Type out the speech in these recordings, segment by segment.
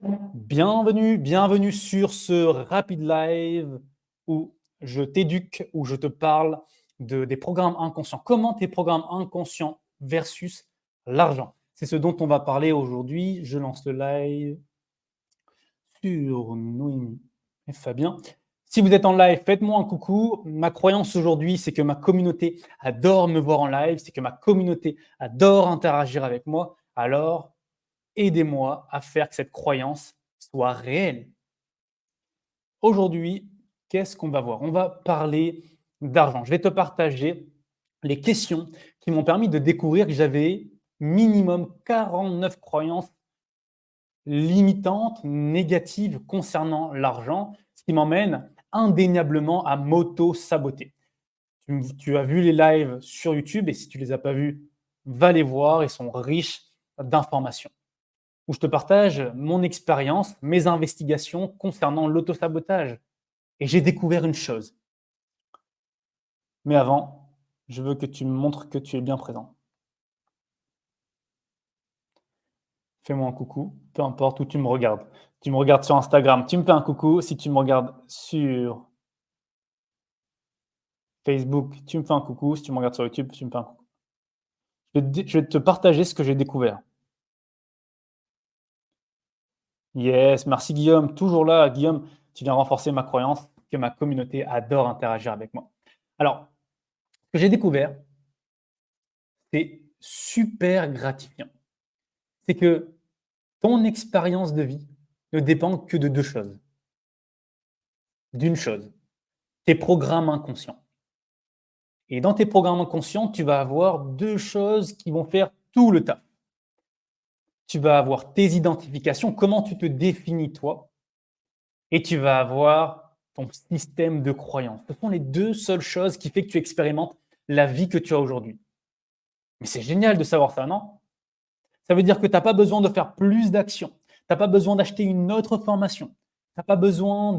Bienvenue sur ce rapide live où je t'éduque, où je te parle des programmes inconscients. Comment tes programmes inconscients versus l'argent. C'est ce dont on va parler aujourd'hui. Je lance le live sur Noémie et Fabien. Si vous êtes en live, faites-moi un coucou. Ma croyance aujourd'hui, c'est que ma communauté adore me voir en live, c'est que ma communauté adore interagir avec moi. Alors, aidez-moi à faire que cette croyance soit réelle. Aujourd'hui, qu'est-ce qu'on va voir? On va parler d'argent. Je vais te partager les questions qui m'ont permis de découvrir que j'avais minimum 49 croyances limitantes, négatives concernant l'argent, ce qui m'emmène indéniablement à m'auto-saboter. Tu as vu les lives sur YouTube et si tu ne les as pas vus, va les voir, ils sont riches d'informations. Où je te partage mon expérience, mes investigations concernant l'auto-sabotage. Et j'ai découvert une chose. Mais avant, je veux que tu me montres que tu es bien présent. Fais-moi un coucou, peu importe où tu me regardes. Tu me regardes sur Instagram, tu me fais un coucou. Si tu me regardes sur Facebook, tu me fais un coucou. Si tu me regardes sur YouTube, tu me fais un coucou. Je vais te partager ce que j'ai découvert. Yes, merci Guillaume, toujours là. Guillaume, tu viens renforcer ma croyance que ma communauté adore interagir avec moi. Alors, ce que j'ai découvert, c'est super gratifiant. C'est que ton expérience de vie ne dépend que de deux choses. D'une chose, tes programmes inconscients. Et dans tes programmes inconscients, tu vas avoir deux choses qui vont faire tout le taf. Tu vas avoir tes identifications, comment tu te définis toi, et tu vas avoir ton système de croyance. Ce sont les deux seules choses qui font que tu expérimentes la vie que tu as aujourd'hui. Mais c'est génial de savoir ça, non? Ça veut dire que tu n'as pas besoin de faire plus d'actions. Tu n'as pas besoin d'acheter une autre formation. Tu n'as pas besoin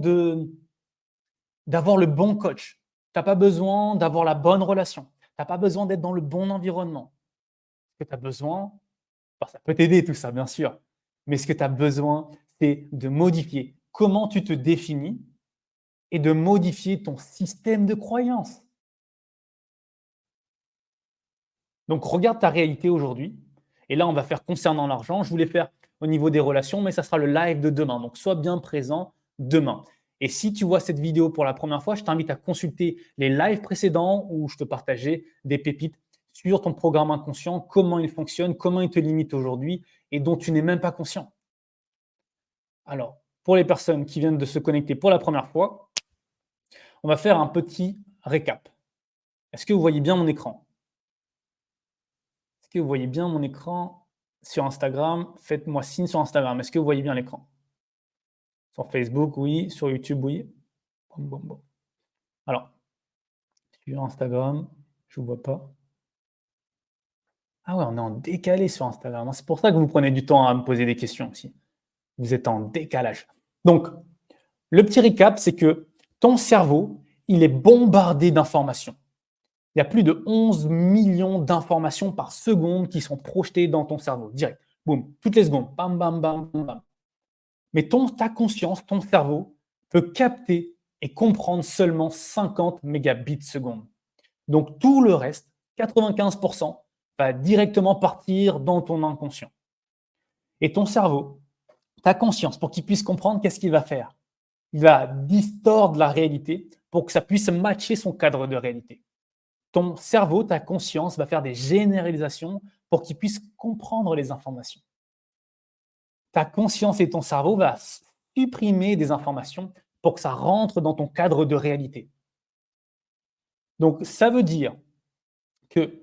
d'avoir le bon coach. Tu n'as pas besoin d'avoir la bonne relation. Tu n'as pas besoin d'être dans le bon environnement. Ce que tu as besoin, ça peut t'aider tout ça, bien sûr. Mais ce que tu as besoin, c'est de modifier comment tu te définis et de modifier ton système de croyance. Donc, regarde ta réalité aujourd'hui. Et là, on va faire concernant l'argent. Je voulais faire au niveau des relations, mais ça sera le live de demain. Donc, sois bien présent demain. Et si tu vois cette vidéo pour la première fois, je t'invite à consulter les lives précédents où je te partageais des pépites sur ton programme inconscient, comment il fonctionne, comment il te limite aujourd'hui et dont tu n'es même pas conscient. Alors, pour les personnes qui viennent de se connecter pour la première fois, on va faire un petit récap. Est-ce que vous voyez bien mon écran? Est-ce que vous voyez bien mon écran sur Instagram? Faites-moi signe sur Instagram. Est-ce que vous voyez bien l'écran? Sur Facebook, oui. Sur YouTube, oui. Bon, bon, bon. Alors, sur Instagram, je ne vous vois pas. Ah ouais, on est en décalé sur Instagram. C'est pour ça que vous prenez du temps à me poser des questions aussi. Vous êtes en décalage. Donc, le petit récap, c'est que ton cerveau, il est bombardé d'informations. Il y a plus de 11 millions d'informations par seconde qui sont projetées dans ton cerveau, direct. Boum, toutes les secondes. Bam, bam, bam, bam, bam. Mais ta conscience, ton cerveau, peut capter et comprendre seulement 50 mégabits seconde. Donc tout le reste, 95%, va directement partir dans ton inconscient. Et ton cerveau, ta conscience, pour qu'il puisse comprendre, qu'est-ce qu'il va faire? Il va distordre la réalité pour que ça puisse matcher son cadre de réalité. Ton cerveau, ta conscience, va faire des généralisations pour qu'il puisse comprendre les informations. Ta conscience et ton cerveau vont supprimer des informations pour que ça rentre dans ton cadre de réalité. Donc, ça veut dire que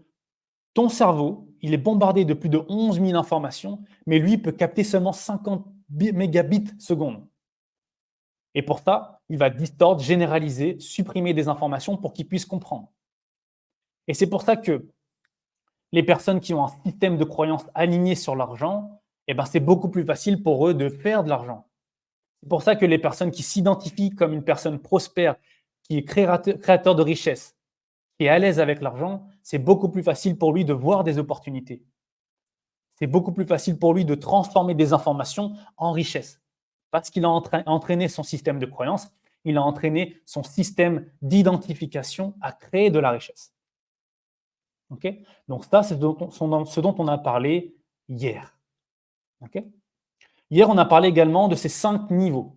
ton cerveau, il est bombardé de plus de 11 000 informations, mais lui peut capter seulement 50 mégabits seconde. Et pour ça, il va distordre, généraliser, supprimer des informations pour qu'il puisse comprendre. Et c'est pour ça que les personnes qui ont un système de croyance aligné sur l'argent, eh ben, c'est beaucoup plus facile pour eux de faire de l'argent. C'est pour ça que les personnes qui s'identifient comme une personne prospère, qui est créateur de richesse, qui est à l'aise avec l'argent, c'est beaucoup plus facile pour lui de voir des opportunités. C'est beaucoup plus facile pour lui de transformer des informations en richesse. Parce qu'il a entraîné son système de croyance, il a entraîné son système d'identification à créer de la richesse. Ok. Donc ça, c'est ce dont on a parlé hier. Ok. Hier, on a parlé également de ces 5 niveaux.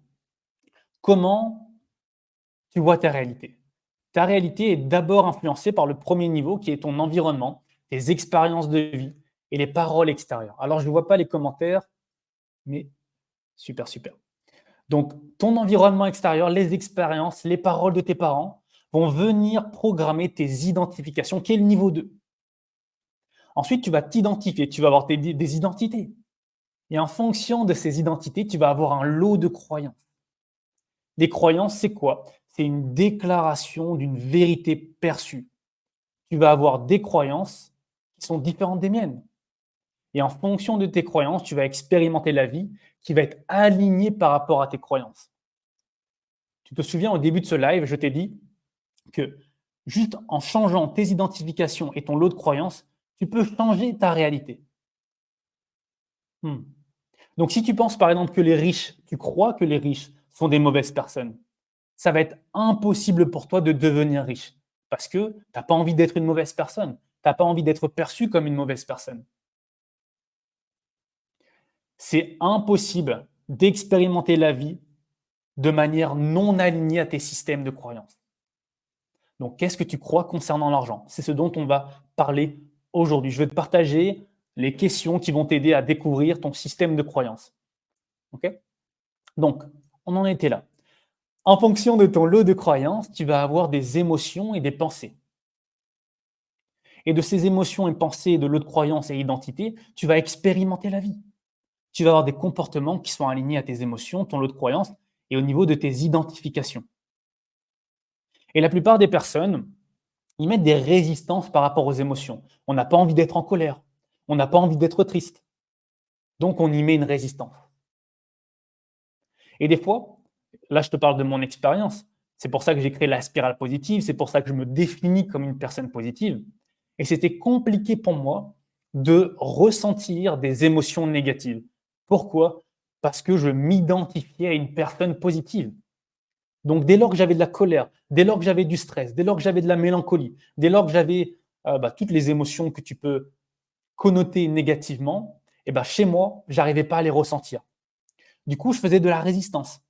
Comment tu vois ta réalité? Ta réalité est d'abord influencée par le premier niveau qui est ton environnement, tes expériences de vie et les paroles extérieures. Alors, je ne vois pas les commentaires, mais super, super. Donc, ton environnement extérieur, les expériences, les paroles de tes parents vont venir programmer tes identifications, qui est le niveau 2. Ensuite, tu vas t'identifier, tu vas avoir des identités. Et en fonction de ces identités, tu vas avoir un lot de croyances. Les croyances, c'est quoi? C'est une déclaration d'une vérité perçue. Tu vas avoir des croyances qui sont différentes des miennes. Et en fonction de tes croyances, tu vas expérimenter la vie qui va être alignée par rapport à tes croyances. Tu te souviens, au début de ce live, je t'ai dit que juste en changeant tes identifications et ton lot de croyances, tu peux changer ta réalité. Hmm. Donc, si tu penses par exemple que les riches, tu crois que les riches sont des mauvaises personnes, ça va être impossible pour toi de devenir riche parce que tu n'as pas envie d'être une mauvaise personne. Tu n'as pas envie d'être perçu comme une mauvaise personne. C'est impossible d'expérimenter la vie de manière non alignée à tes systèmes de croyances. Donc, qu'est-ce que tu crois concernant l'argent? C'est ce dont on va parler aujourd'hui. Je vais te partager les questions qui vont t'aider à découvrir ton système de croyances. Ok. Donc, on en était là. En fonction de ton lot de croyances, tu vas avoir des émotions et des pensées. Et de ces émotions et pensées, de lot de croyances et identités, tu vas expérimenter la vie. Tu vas avoir des comportements qui sont alignés à tes émotions, ton lot de croyances et au niveau de tes identifications. Et la plupart des personnes, ils mettent des résistances par rapport aux émotions. On n'a pas envie d'être en colère. On n'a pas envie d'être triste. Donc, on y met une résistance. Et des fois, là, je te parle de mon expérience. C'est pour ça que j'ai créé la spirale positive. C'est pour ça que je me définis comme une personne positive. Et c'était compliqué pour moi de ressentir des émotions négatives. Pourquoi? Parce que je m'identifiais à une personne positive. Donc, dès lors que j'avais de la colère, dès lors que j'avais du stress, dès lors que j'avais de la mélancolie, dès lors que j'avais toutes les émotions que tu peux connoter négativement, chez moi, je n'arrivais pas à les ressentir. Du coup, je faisais de la résistance.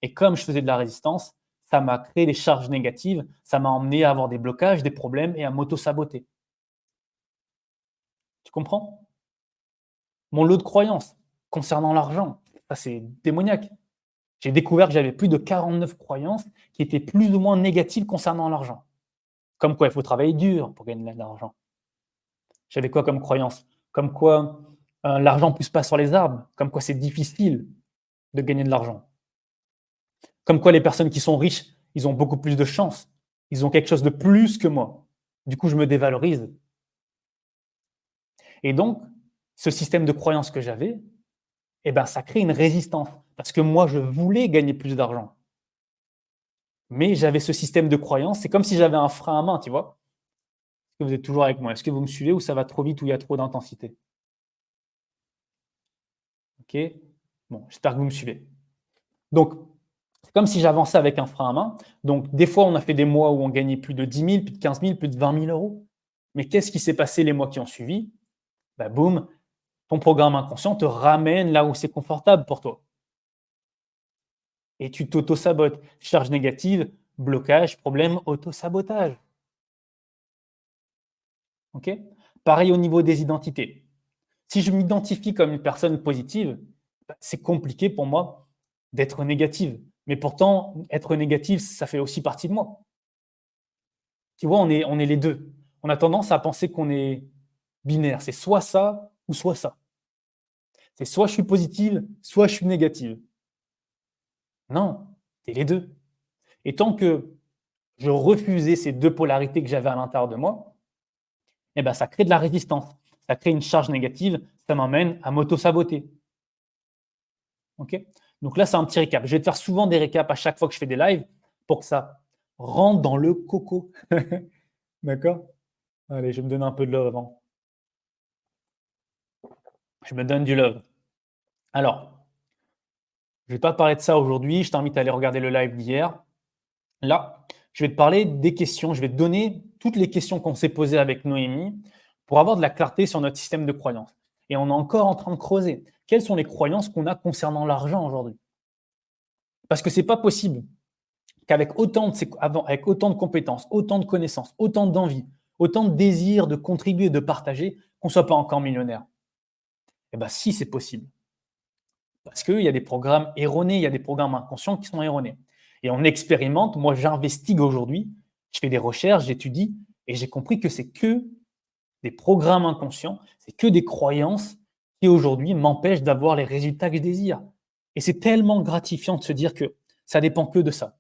Et comme je faisais de la résistance, ça m'a créé des charges négatives, ça m'a emmené à avoir des blocages, des problèmes et à m'auto-saboter. Tu comprends? Mon lot de croyances concernant l'argent, ça c'est démoniaque. J'ai découvert que j'avais plus de 49 croyances qui étaient plus ou moins négatives concernant l'argent. Comme quoi, il faut travailler dur pour gagner de l'argent. J'avais quoi comme croyance? Comme quoi, l'argent ne pousse pas sur les arbres. Comme quoi, c'est difficile de gagner de l'argent. Comme quoi, les personnes qui sont riches, ils ont beaucoup plus de chance. Ils ont quelque chose de plus que moi. Du coup, je me dévalorise. Et donc, ce système de croyance que j'avais, ça crée une résistance. Parce que moi, je voulais gagner plus d'argent. Mais j'avais ce système de croyance. C'est comme si j'avais un frein à main, tu vois? Est-ce que vous êtes toujours avec moi? Est-ce que vous me suivez ou ça va trop vite ou il y a trop d'intensité? Ok. Bon, j'espère que vous me suivez. Donc, c'est comme si j'avançais avec un frein à main. Donc, des fois, on a fait des mois où on gagnait plus de 10 000, plus de 15 000, plus de 20 000 euros. Mais qu'est-ce qui s'est passé les mois qui ont suivi? Boum, ton programme inconscient te ramène là où c'est confortable pour toi. Et tu t'auto-sabotes. Charge négative, blocage, problème, auto-sabotage. Ok. Pareil au niveau des identités. Si je m'identifie comme une personne positive, c'est compliqué pour moi d'être négative. Mais pourtant, être négative, ça fait aussi partie de moi. Tu vois, on est les deux. On a tendance à penser qu'on est binaire. C'est soit ça ou soit ça. C'est soit je suis positive, soit je suis négative. Non, c'est les deux. Et tant que je refusais ces deux polarités que j'avais à l'intérieur de moi, ça crée de la résistance. Ça crée une charge négative. Ça m'emmène à m'auto-saboter. Ok. Donc là, c'est un petit récap. Je vais te faire souvent des récaps à chaque fois que je fais des lives pour que ça rentre dans le coco. D'accord. Allez, je me donne un peu de love avant. Je me donne du love. Alors, Je ne vais pas parler de ça aujourd'hui, je t'invite à aller regarder le live d'hier. Là, je vais te parler des questions, je vais te donner toutes les questions qu'on s'est posées avec Noémie pour avoir de la clarté sur notre système de croyances. Et on est encore en train de creuser. Quelles sont les croyances qu'on a concernant l'argent aujourd'hui? Parce que c'est pas possible qu'avec avec autant de compétences, autant de connaissances, autant d'envie, autant de désir de contribuer, de partager, qu'on ne soit pas encore millionnaire. Eh bien, si, c'est possible. Parce qu'il y a des programmes erronés, il y a des programmes inconscients qui sont erronés. Et on expérimente, moi j'investigue aujourd'hui, je fais des recherches, j'étudie, et j'ai compris que c'est que des programmes inconscients, c'est que des croyances qui aujourd'hui m'empêchent d'avoir les résultats que je désire. Et c'est tellement gratifiant de se dire que ça dépend que de ça.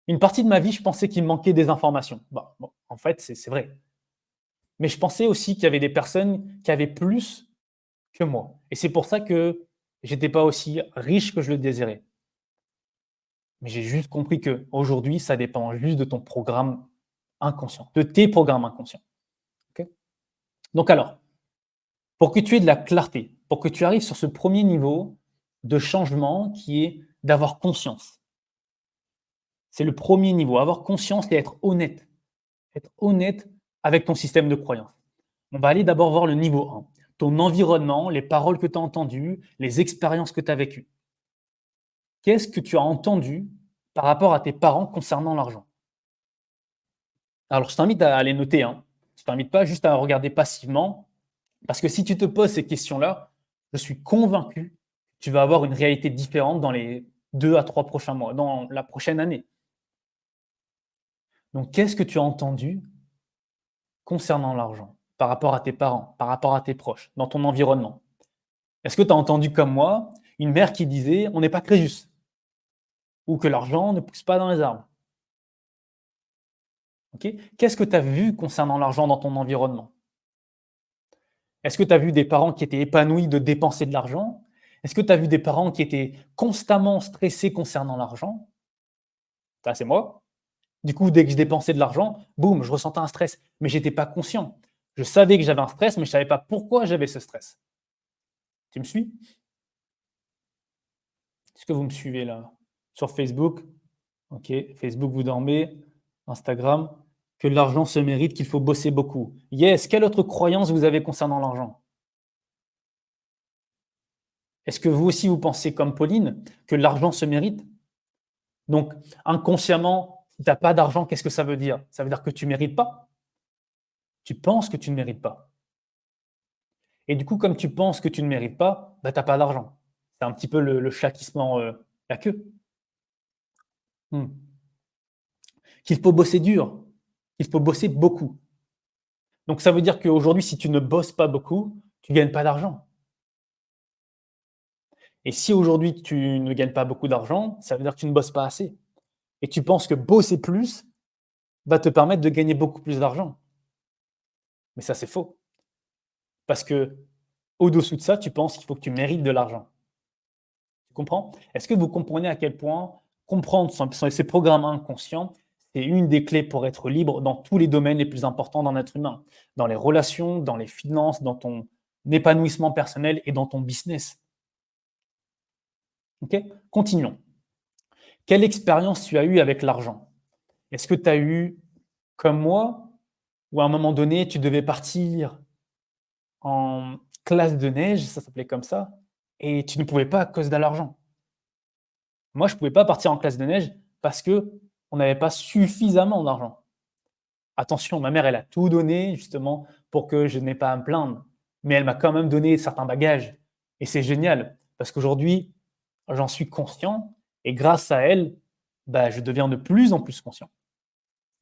Une partie de ma vie, je pensais qu'il me manquait des informations. Bah, bon, en fait, c'est vrai. Mais je pensais aussi qu'il y avait des personnes qui avaient plus que moi. Et c'est pour ça que j'étais pas aussi riche que je le désirais. Mais j'ai juste compris que aujourd'hui, ça dépend juste de ton programme inconscient, de tes programmes inconscients. Ok. Donc alors, pour que tu aies de la clarté, pour que tu arrives sur ce premier niveau de changement qui est d'avoir conscience. C'est le premier niveau, avoir conscience et être honnête. Être honnête avec ton système de croyance. On va aller d'abord voir le niveau 1. Ton environnement, les paroles que tu as entendues, les expériences que tu as vécues. Qu'est-ce que tu as entendu par rapport à tes parents concernant l'argent? Alors, je t'invite à les noter, hein. Je ne t'invite pas juste à regarder passivement, parce que si tu te poses ces questions-là, je suis convaincu que tu vas avoir une réalité différente dans les 2 à 3 prochains mois, dans la prochaine année. Donc, qu'est-ce que tu as entendu concernant l'argent, par rapport à tes parents, par rapport à tes proches, dans ton environnement? Est-ce que tu as entendu comme moi une mère qui disait: «On n'est pas Crésus» ou que l'argent ne pousse pas dans les arbres? OK? Qu'est-ce que tu as vu concernant l'argent dans ton environnement? Est-ce que tu as vu des parents qui étaient épanouis de dépenser de l'argent? Est-ce que tu as vu des parents qui étaient constamment stressés concernant l'argent? Ça, c'est moi. Du coup, dès que je dépensais de l'argent, boum, je ressentais un stress, mais j'étais pas conscient. Je savais que j'avais un stress, mais je savais pas pourquoi j'avais ce stress. Tu me suis? Est-ce que vous me suivez là? Sur Facebook? OK, Facebook, vous dormez. Instagram, que l'argent se mérite, qu'il faut bosser beaucoup. Yes, quelle autre croyance vous avez concernant l'argent? Est-ce que vous aussi vous pensez comme Pauline, que l'argent se mérite? Donc inconsciemment, si tu as pas d'argent, qu'est-ce que ça veut dire? Ça veut dire que tu mérites pas? Tu penses que tu ne mérites pas. Et du coup, comme tu penses que tu ne mérites pas, bah, tu as pas d'argent. C'est un petit peu le chat qui se mord, la queue. Mmh. Qu'il faut bosser dur, qu'il faut bosser beaucoup. Donc ça veut dire qu'aujourd'hui, si tu ne bosses pas beaucoup, tu gagnes pas d'argent. Et si aujourd'hui tu ne gagnes pas beaucoup d'argent, ça veut dire que tu ne bosses pas assez. Et tu penses que bosser plus va te permettre de gagner beaucoup plus d'argent. Mais ça, c'est faux. Parce que au-dessous de ça, tu penses qu'il faut que tu mérites de l'argent. Tu comprends? Est-ce que vous comprenez à quel point comprendre ces programmes inconscients, c'est une des clés pour être libre dans tous les domaines les plus importants d'un être humain, dans les relations, dans les finances, dans ton épanouissement personnel et dans ton business. OK? Continuons. Quelle expérience tu as eue avec l'argent? Est-ce que tu as eu, comme moi, où à un moment donné, tu devais partir en classe de neige, ça s'appelait comme ça, et tu ne pouvais pas à cause de l'argent? Moi, je ne pouvais pas partir en classe de neige parce que on n'avait pas suffisamment d'argent. Attention, ma mère, elle a tout donné justement pour que je n'ai pas à me plaindre, mais elle m'a quand même donné certains bagages et c'est génial parce qu'aujourd'hui, j'en suis conscient et grâce à elle, bah, je deviens de plus en plus conscient.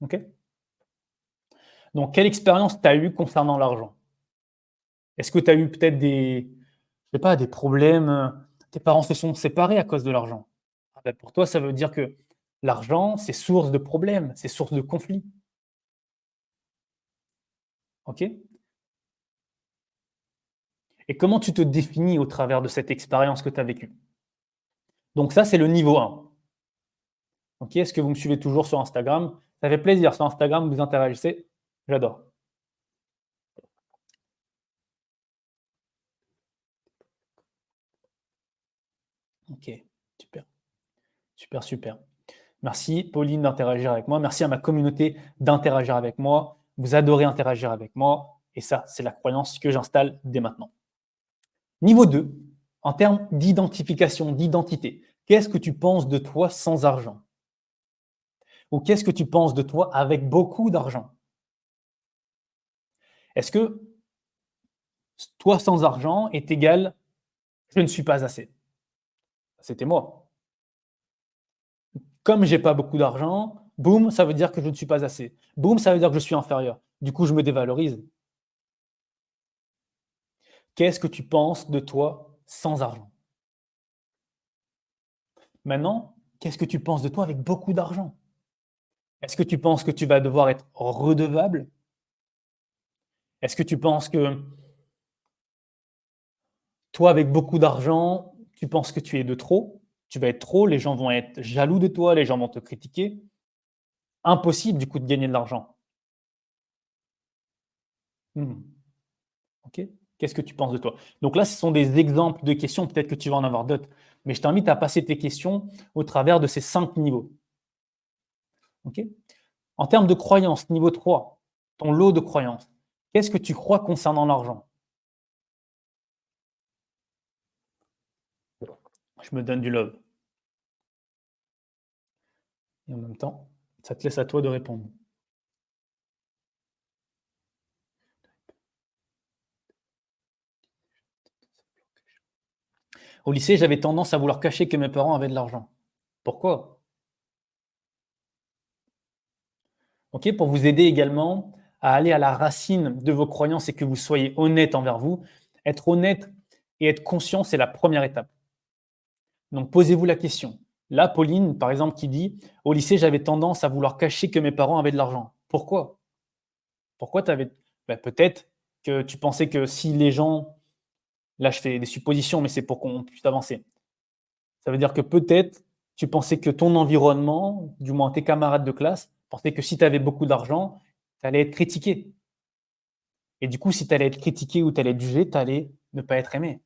OK? Donc quelle expérience tu as eue concernant l'argent? Est-ce que tu as eu peut-être des, je sais pas, des problèmes, tes parents se sont séparés à cause de l'argent? Ah bah, pour toi, ça veut dire que l'argent, c'est source de problèmes, c'est source de conflits. OK? Et comment tu te définis au travers de cette expérience que tu as vécue? Donc ça, c'est le niveau 1. OK? Est-ce que vous me suivez toujours sur Instagram? Ça fait plaisir sur Instagram, vous interagissez, j'adore. Ok, super, super, super. Merci Pauline d'interagir avec moi. Merci à ma communauté d'interagir avec moi. Vous adorez interagir avec moi. Et ça, c'est la croyance que j'installe dès maintenant. Niveau 2, en termes d'identification, d'identité, qu'est-ce que tu penses de toi sans argent? Ou qu'est-ce que tu penses de toi avec beaucoup d'argent? Est-ce que toi sans argent est égal je ne suis pas assez? C'était moi. Comme j'ai pas beaucoup d'argent, boum, ça veut dire que je ne suis pas assez. Boum, ça veut dire que je suis inférieur. Du coup, je me dévalorise. Qu'est-ce que tu penses de toi sans argent? Maintenant, qu'est-ce que tu penses de toi avec beaucoup d'argent? Est-ce que tu penses que tu vas devoir être redevable? Est-ce que tu penses que toi, avec beaucoup d'argent, tu penses que tu es de trop? Tu vas être trop, les gens vont être jaloux de toi, les gens vont te critiquer. Impossible du coup de gagner de l'argent. Mmh. OK. Qu'est-ce que tu penses de toi? Donc là, ce sont des exemples de questions, peut-être que tu vas en avoir d'autres, mais je t'invite à passer tes questions au travers de ces 5 niveaux. OK? En termes de croyances, niveau 3, ton lot de croyances, qu'est-ce que tu crois concernant l'argent? Je me donne du love et en même temps, ça te laisse à toi de répondre. Au lycée, j'avais tendance à vouloir cacher que mes parents avaient de l'argent. Pourquoi? OK, pour vous aider également à aller à la racine de vos croyances et que vous soyez honnête envers vous. Être honnête et être conscient, c'est la première étape. Donc posez-vous la question. Là, Pauline, par exemple, qui dit: «Au lycée, j'avais tendance à vouloir cacher que mes parents avaient de l'argent». Pourquoi? Pourquoi tu avais peut-être que tu pensais que si les gens là, je fais des suppositions, mais c'est pour qu'on puisse avancer. Ça veut dire que peut-être, tu pensais que ton environnement, du moins tes camarades de classe, pensaient que si tu avais beaucoup d'argent, tu allais être critiqué. Et du coup, si tu allais être critiqué ou tu allais être jugé, tu allais ne pas être aimé.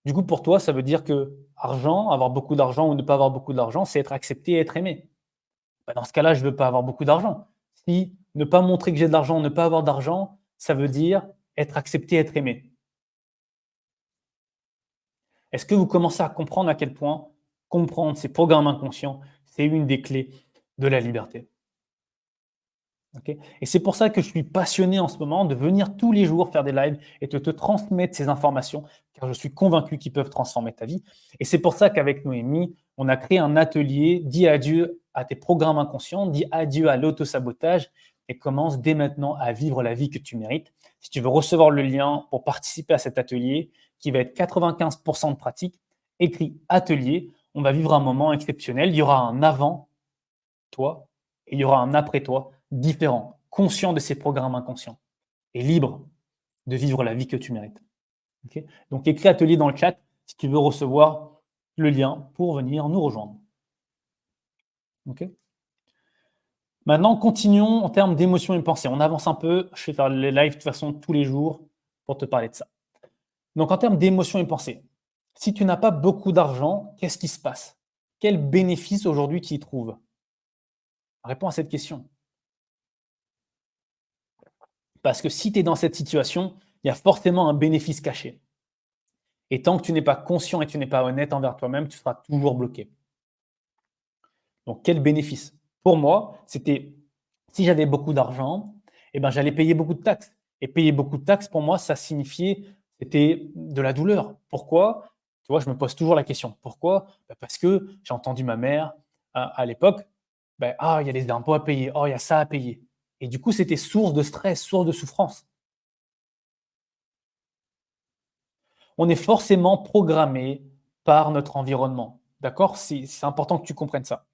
Du coup, pour toi, ça veut dire que argent, avoir beaucoup d'argent ou ne pas avoir beaucoup d'argent, c'est être accepté et être aimé. Bah, dans ce cas-là, je ne veux pas avoir beaucoup d'argent. Si ne pas montrer que j'ai de l'argent, ne pas avoir d'argent, ça veut dire être accepté, être aimé. Est-ce que vous commencez à comprendre à quel point comprendre ces programmes inconscients, c'est une des clés de la liberté? OK? Et c'est pour ça que je suis passionné en ce moment de venir tous les jours faire des lives et de te transmettre ces informations, car je suis convaincu qu'ils peuvent transformer ta vie. Et c'est pour ça qu'avec Noémie, on a créé un atelier Dis adieu à tes programmes inconscients, dis adieu à l'autosabotage et commence dès maintenant à vivre la vie que tu mérites. Si tu veux recevoir le lien pour participer à cet atelier, qui va être 95% de pratique, écrit atelier, on va vivre un moment exceptionnel. Il y aura un avant toi et il y aura un après toi différent, conscient de ces programmes inconscients et libre de vivre la vie que tu mérites. Ok. Donc écris atelier dans le chat si tu veux recevoir le lien pour venir nous rejoindre. Ok. Maintenant, continuons en termes d'émotions et de pensées. On avance un peu. Je vais faire les lives de toute façon tous les jours pour te parler de ça. Donc, en termes d'émotions et pensées, si tu n'as pas beaucoup d'argent, qu'est-ce qui se passe? Quel bénéfice aujourd'hui tu y trouves? Réponds à cette question. Parce que si tu es dans cette situation, il y a forcément un bénéfice caché. Et tant que tu n'es pas conscient et que tu n'es pas honnête envers toi-même, tu seras toujours bloqué. Donc, quel bénéfice? Pour moi, c'était si j'avais beaucoup d'argent, eh ben, j'allais payer beaucoup de taxes. Et payer beaucoup de taxes, pour moi, ça signifiait c'était de la douleur. Pourquoi? Tu vois, je me pose toujours la question. Pourquoi? Parce que j'ai entendu ma mère à l'époque, ah, il y a les impôts à payer, oh, il y a ça à payer. Et du coup, c'était source de stress, source de souffrance. On est forcément programmé par notre environnement. D'accord? C'est important que tu comprennes ça.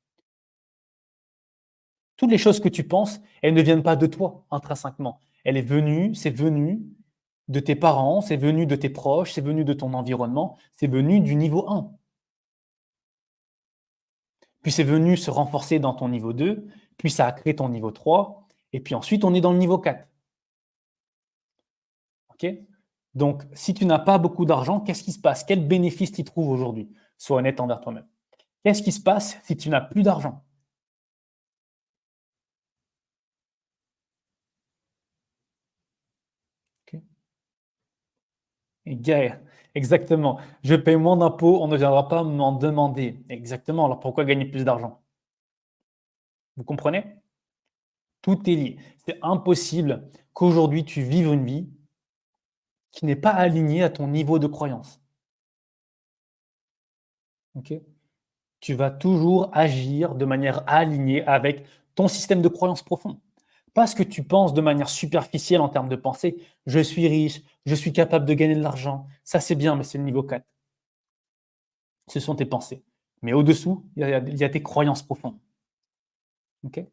Toutes les choses que tu penses, elles ne viennent pas de toi intrinsèquement. C'est venu de tes parents, c'est venu de tes proches, c'est venu de ton environnement, c'est venu du niveau 1. Puis c'est venu se renforcer dans ton niveau 2, puis ça a créé ton niveau 3, et puis ensuite on est dans le niveau 4. OK? Donc, si tu n'as pas beaucoup d'argent, qu'est-ce qui se passe? Quel bénéfice tu trouves aujourd'hui? Sois honnête envers toi-même. Qu'est-ce qui se passe si tu n'as plus d'argent? Ok. Exactement. Je paye moins d'impôts, on ne viendra pas m'en demander. Exactement. Alors pourquoi gagner plus d'argent? Vous comprenez? Tout est lié. C'est impossible qu'aujourd'hui tu vives une vie qui n'est pas alignée à ton niveau de croyance. Ok. Tu vas toujours agir de manière alignée avec ton système de croyance profond. Pas ce que tu penses de manière superficielle en termes de pensée. Je suis riche, je suis capable de gagner de l'argent. Ça, c'est bien, mais c'est le niveau 4. Ce sont tes pensées. Mais au-dessous, il y a tes croyances profondes. Ok.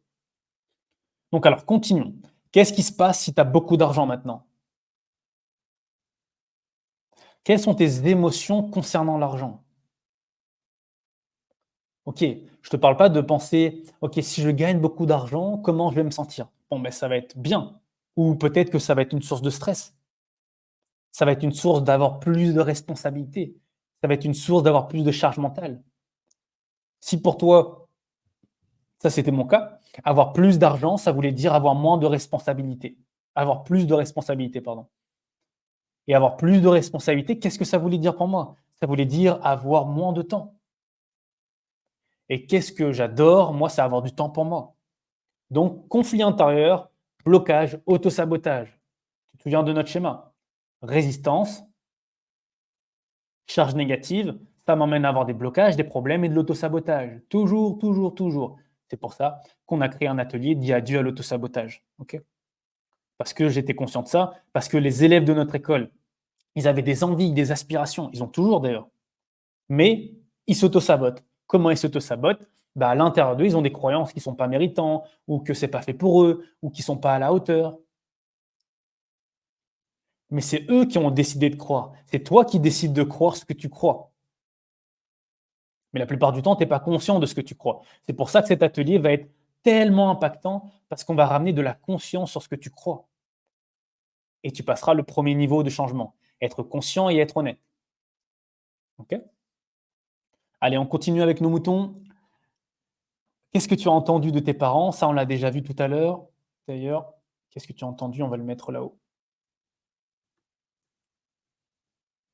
Donc, alors, continuons. Qu'est-ce qui se passe si tu as beaucoup d'argent maintenant? Quelles sont tes émotions concernant l'argent? Ok, je ne te parle pas de penser, ok, si je gagne beaucoup d'argent, comment je vais me sentir? Bon, ben, ça va être bien. Ou peut-être que ça va être une source de stress. Ça va être une source d'avoir plus de responsabilités. Ça va être une source d'avoir plus de charge mentale. Si pour toi, ça c'était mon cas, avoir plus d'argent, ça voulait dire avoir moins de responsabilités. Avoir plus de responsabilités, pardon. Et avoir plus de responsabilités, qu'est-ce que ça voulait dire pour moi? Ça voulait dire avoir moins de temps. Et qu'est-ce que j'adore? Moi, c'est avoir du temps pour moi. Donc, conflit intérieur, blocage, autosabotage. Tu te souviens de notre schéma? Résistance, charge négative, ça m'emmène à avoir des blocages, des problèmes et de l'autosabotage. Toujours, toujours, toujours. C'est pour ça qu'on a créé un atelier dit adieu à l'autosabotage. Ok. Parce que j'étais conscient de ça, parce que les élèves de notre école, ils avaient des envies, des aspirations, ils ont toujours d'ailleurs, mais ils s'auto-sabotent. Comment ils s'auto-sabotent? Bah, à l'intérieur d'eux, ils ont des croyances qui ne sont pas méritants, ou que c'est pas fait pour eux, ou qui ne sont pas à la hauteur. Mais c'est eux qui ont décidé de croire. C'est toi qui décides de croire ce que tu crois. Mais la plupart du temps, tu n'es pas conscient de ce que tu crois. C'est pour ça que cet atelier va être tellement impactant, parce qu'on va ramener de la conscience sur ce que tu crois. Et tu passeras le premier niveau de changement, être conscient et être honnête. Ok. Allez, on continue avec nos moutons. Qu'est-ce que tu as entendu de tes parents? Ça, on l'a déjà vu tout à l'heure. D'ailleurs, qu'est-ce que tu as entendu? On va le mettre là-haut.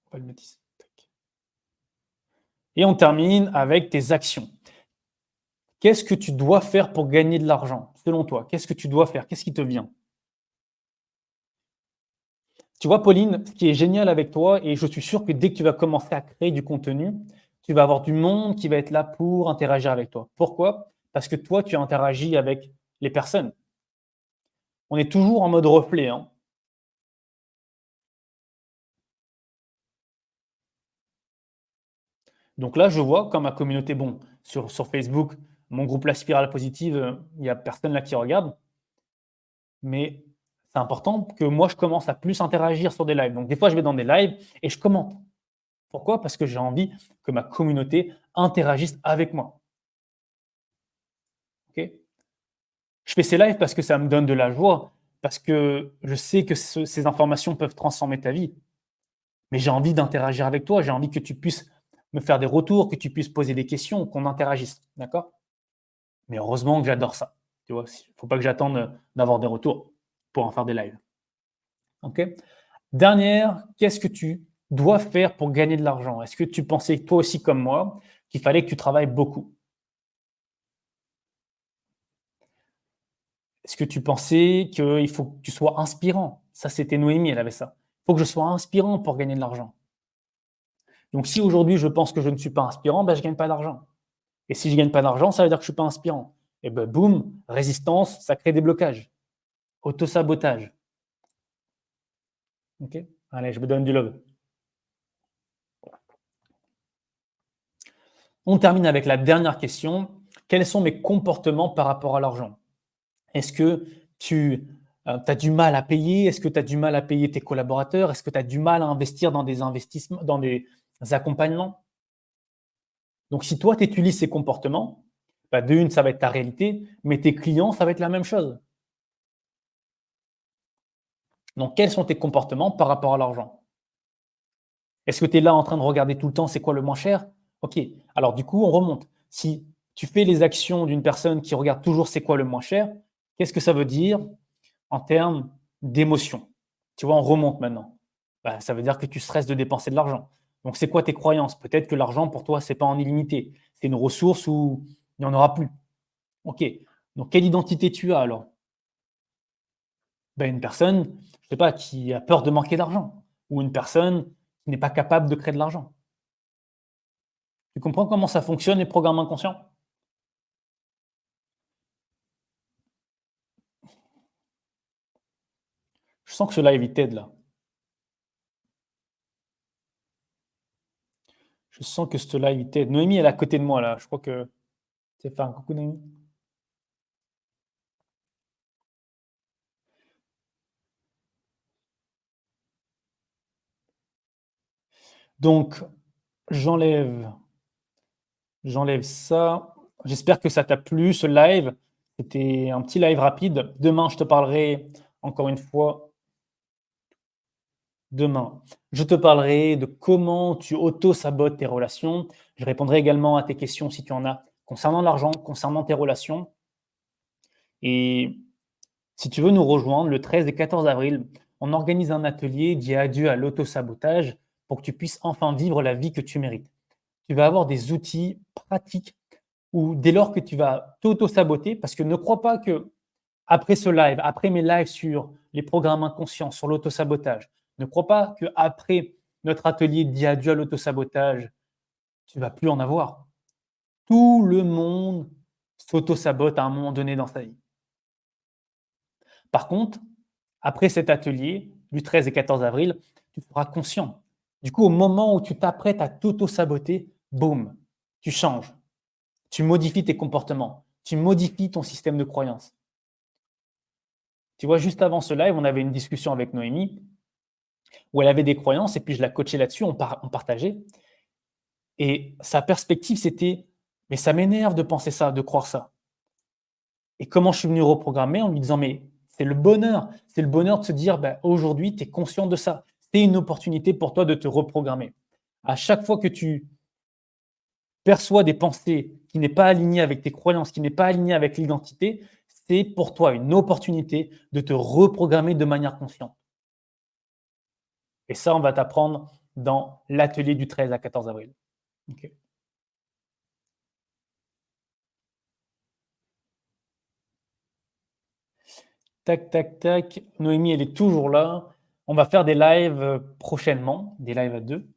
On va le mettre ici. Tac. Et on termine avec tes actions. Qu'est-ce que tu dois faire pour gagner de l'argent, selon toi? Qu'est-ce que tu dois faire? Qu'est-ce qui te vient? Tu vois, Pauline, ce qui est génial avec toi, et je suis sûr que dès que tu vas commencer à créer du contenu, tu vas avoir du monde qui va être là pour interagir avec toi. Pourquoi? Parce que toi, tu interagis avec les personnes. On est toujours en mode reflet, hein. Donc là, je vois comme ma communauté, bon, sur Facebook, mon groupe La Spirale Positive, il y a personne là qui regarde, mais c'est important que moi, je commence à plus interagir sur des lives. Donc des fois, je vais dans des lives et je commente. Pourquoi? Parce que j'ai envie que ma communauté interagisse avec moi. Ok. Je fais ces lives parce que ça me donne de la joie, parce que je sais que ces informations peuvent transformer ta vie. Mais j'ai envie d'interagir avec toi, j'ai envie que tu puisses me faire des retours, que tu puisses poser des questions, qu'on interagisse. D'accord? Mais heureusement que j'adore ça. Tu vois? Il ne faut pas que j'attende, d'avoir des retours pour en faire des lives. OK? Dernière, qu'est-ce que tu dois faire pour gagner de l'argent? Est-ce que tu pensais, toi aussi comme moi, qu'il fallait que tu travailles beaucoup? Est-ce que tu pensais qu'il faut que tu sois inspirant? Ça, c'était Noémie, elle avait ça. Il faut que je sois inspirant pour gagner de l'argent. Donc si aujourd'hui je pense que je ne suis pas inspirant, ben, je ne gagne pas d'argent. Et si je ne gagne pas d'argent, ça veut dire que je ne suis pas inspirant. Et ben boum, résistance, ça crée des blocages. Autosabotage. OK? Allez, je me donne du love. On termine avec la dernière question. Quels sont mes comportements par rapport à l'argent? Est-ce que tu as du mal à payer? Est-ce que tu as du mal à payer tes collaborateurs? Est-ce que tu as du mal à investir dans des investissements, dans des accompagnements? Donc, si toi, tu utilises ces comportements, bah, de une, ça va être ta réalité, mais tes clients, ça va être la même chose. Donc, quels sont tes comportements par rapport à l'argent? Est-ce que tu es là en train de regarder tout le temps c'est quoi le moins cher? OK. Alors du coup, on remonte. Si tu fais les actions d'une personne qui regarde toujours c'est quoi le moins cher, qu'est-ce que ça veut dire en termes d'émotion? Tu vois, on remonte maintenant. Bah, ça veut dire que tu stresses de dépenser de l'argent. Donc c'est quoi tes croyances? Peut-être que l'argent pour toi, c'est pas en illimité. C'est une ressource où il n'y en aura plus. OK. Donc quelle identité tu as alors? Ben, une personne, je sais pas, qui a peur de manquer d'argent ou une personne qui n'est pas capable de créer de l'argent. Tu comprends comment ça fonctionne les programmes inconscients? Je sens que cela live t'aide là. Je sens que ce live il t'aide. Noémie, elle est à côté de moi là. Je crois que tu sais faire un coucou Noémie? Donc j'enlève j'enlève ça. J'espère que ça t'a plu ce live. C'était un petit live rapide. Demain, je te parlerai encore une fois demain, je te parlerai de comment tu auto-sabotes tes relations. Je répondrai également à tes questions si tu en as concernant l'argent, concernant tes relations. Et si tu veux nous rejoindre le 13 et 14 avril, on organise un atelier dit adieu à l'auto-sabotage pour que tu puisses enfin vivre la vie que tu mérites. Tu vas avoir des outils pratiques où dès lors que tu vas t'auto-saboter, parce que ne crois pas que après ce live, après mes lives sur les programmes inconscients, sur l'auto-sabotage, ne crois pas qu'après notre atelier dit adieu à l'auto-sabotage, tu vas plus en avoir. Tout le monde s'auto-sabote à un moment donné dans sa vie. Par contre, après cet atelier du 13 et 14 avril, tu seras conscient. Du coup, au moment où tu t'apprêtes à t'auto-saboter, boum, tu changes. Tu modifies tes comportements. Tu modifies ton système de croyance. Tu vois, juste avant ce live, on avait une discussion avec Noémie où elle avait des croyances et puis je la coachais là-dessus, on partageait. Et sa perspective, c'était: «Mais ça m'énerve de penser ça, de croire ça». Et comment je suis venu reprogrammer? En lui disant: «Mais c'est le bonheur de se dire, bah, aujourd'hui, tu es conscient de ça. C'est une opportunité pour toi de te reprogrammer». À chaque fois que tu perçois des pensées qui n'est pas alignées avec tes croyances, qui n'est pas alignées avec l'identité, c'est pour toi une opportunité de te reprogrammer de manière consciente. Et ça, on va t'apprendre dans l'atelier du 13 à 14 avril. OK. Tac, tac, tac. Noémie, elle est toujours là. On va faire des lives prochainement, des lives à deux.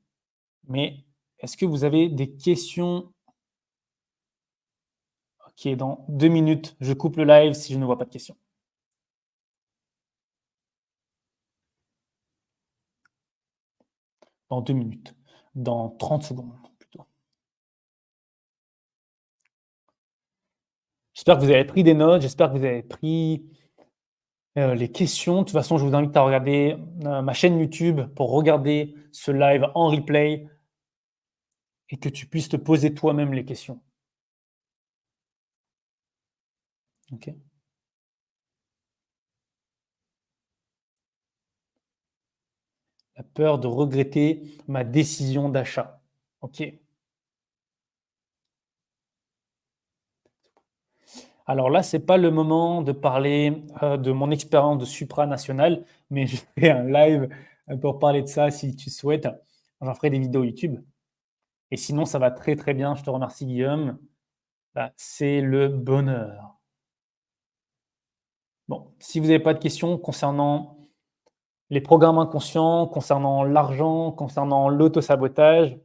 Mais est-ce que vous avez des questions? OK, dans 2 minutes, je coupe le live si je ne vois pas de questions. Dans 2 minutes. Dans 30 secondes plutôt. J'espère que vous avez pris des notes, j'espère que vous avez pris les questions. De toute façon, je vous invite à regarder ma chaîne YouTube pour regarder ce live en replay et que tu puisses te poser toi-même les questions. OK? La peur de regretter ma décision d'achat. OK. Alors là, c'est pas le moment de parler, de mon expérience de supranational, mais je fais un live, pour parler de ça si tu souhaites. J'en ferai des vidéos YouTube et sinon ça va très, très bien. Je te remercie Guillaume. Bah, c'est le bonheur. Bon, si vous n'avez pas de questions concernant les programmes inconscients, concernant l'argent, concernant l'auto-sabotage,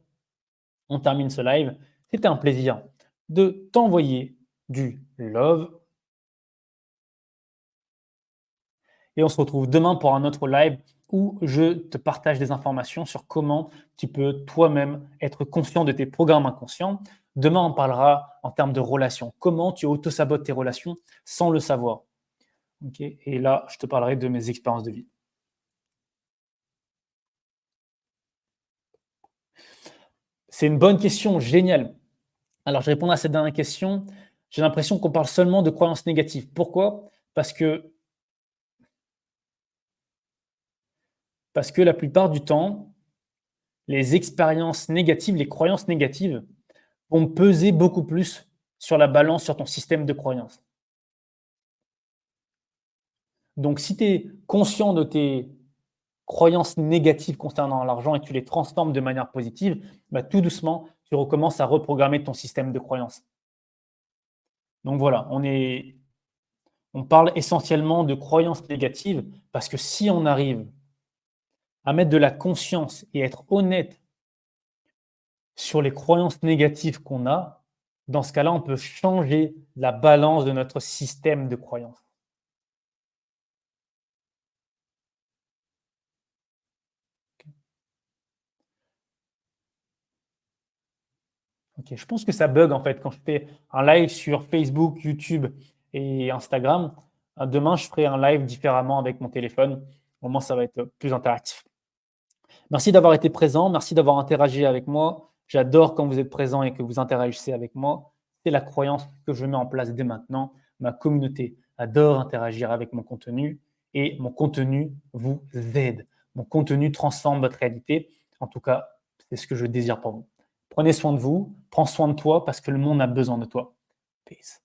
on termine ce live. C'était un plaisir de t'envoyer du love et on se retrouve demain pour un autre live où je te partage des informations sur comment tu peux toi-même être conscient de tes programmes inconscients. Demain, on parlera en termes de relations. Comment tu auto-sabotes tes relations sans le savoir. Ok. Et là, je te parlerai de mes expériences de vie. C'est une bonne question, génial. Alors, je réponds à cette dernière question. J'ai l'impression qu'on parle seulement de croyances négatives. Pourquoi? Parce que, parce que la plupart du temps, les expériences négatives, les croyances négatives vont peser beaucoup plus sur la balance, sur ton système de croyances. Donc, si tu es conscient de tes croyances négatives concernant l'argent et que tu les transformes de manière positive, bah, tout doucement, tu recommences à reprogrammer ton système de croyances. Donc voilà, on parle essentiellement de croyances négatives parce que si on arrive à mettre de la conscience et être honnête sur les croyances négatives qu'on a, dans ce cas-là, on peut changer la balance de notre système de croyances. OK, je pense que ça bug en fait quand je fais un live sur Facebook, YouTube et Instagram. Demain, je ferai un live différemment avec mon téléphone. Au moins, ça va être plus interactif. Merci d'avoir été présent, merci d'avoir interagi avec moi. J'adore quand vous êtes présent et que vous interagissez avec moi. C'est la croyance que je mets en place dès maintenant. Ma communauté adore interagir avec mon contenu et mon contenu vous aide. Mon contenu transforme votre réalité. En tout cas, c'est ce que je désire pour vous. Prenez soin de vous, prends soin de toi parce que le monde a besoin de toi. Peace.